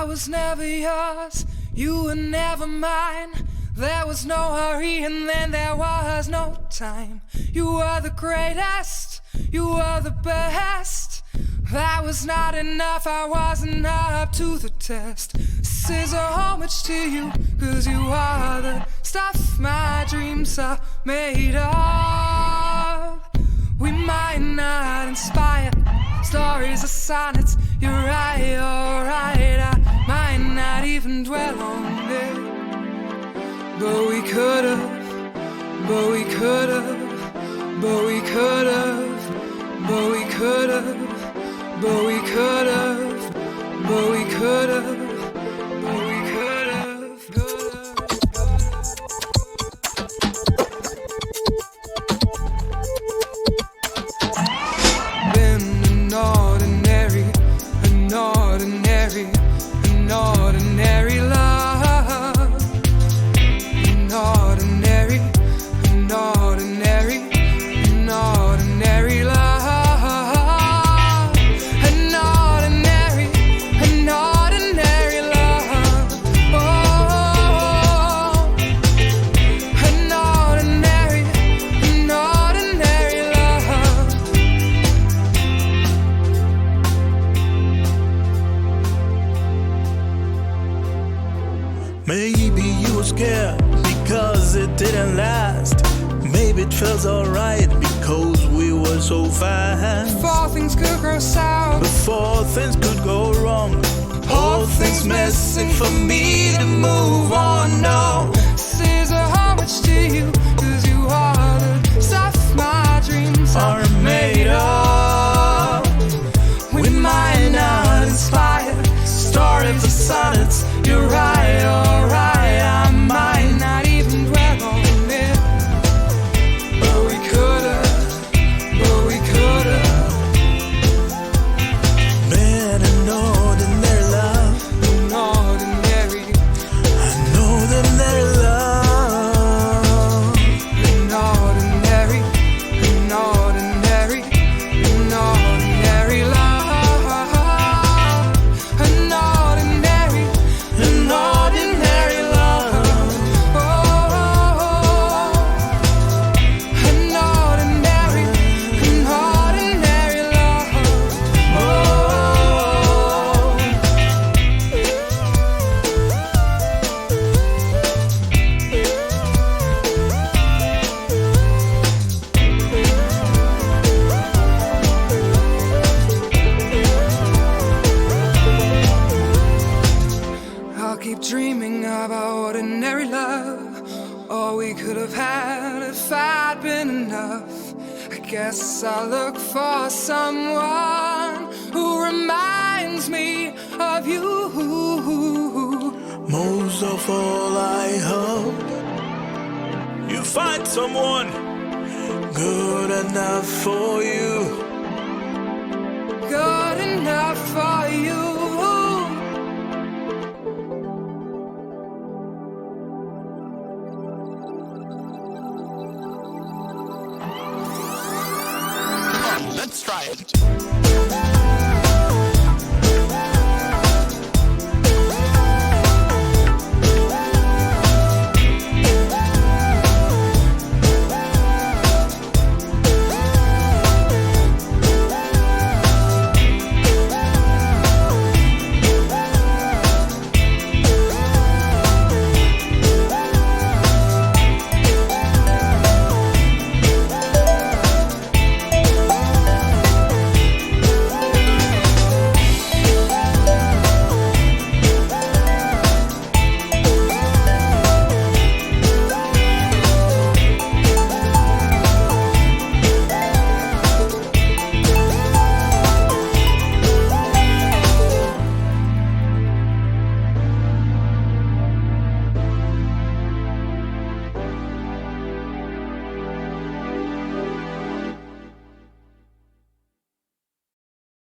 was never yours, you were never mine. There was no hurry and then there was no time. You were the greatest, you were the best. That was not enough, I wasn't up to the test. This is a homage to you, cause you are the stuff my dreams are made of. We might not inspire stories or sonnets, you're right, I might not even dwell on it. But we could've, but we could've, but we could've, but we could've, but we could've, but we could've, but we could've, been an ordinary, an ordinary, an ordinary love. An ordinary, an ordinary, an ordinary love. An ordinary, an ordinary love. Oh, an ordinary love. Maybe you were scared because it didn't last. Maybe it felt alright because we were so fast. Before things could grow sour, Before things could go wrong, whole things missing for me to move on. No, this is a homage to you, cause you are the stuff my dreams are made of. We might not inspire stories or sonnets, you're right, alright, I might not even dwell on it. But we could've, but we could've. man, an ordinary love, An ordinary, an ordinary love. an ordinary, an ordinary, an ordinary love. An ordinary, an ordinary love. Oh, an ordinary, an ordinary love. Oh. I'll keep dreaming of our ordinary love. All we could have had if I'd been enough. I guess I'll look for someone who reminds me of you. Most of all, I hope you find someone good enough for you. Good enough for you. Let's try it.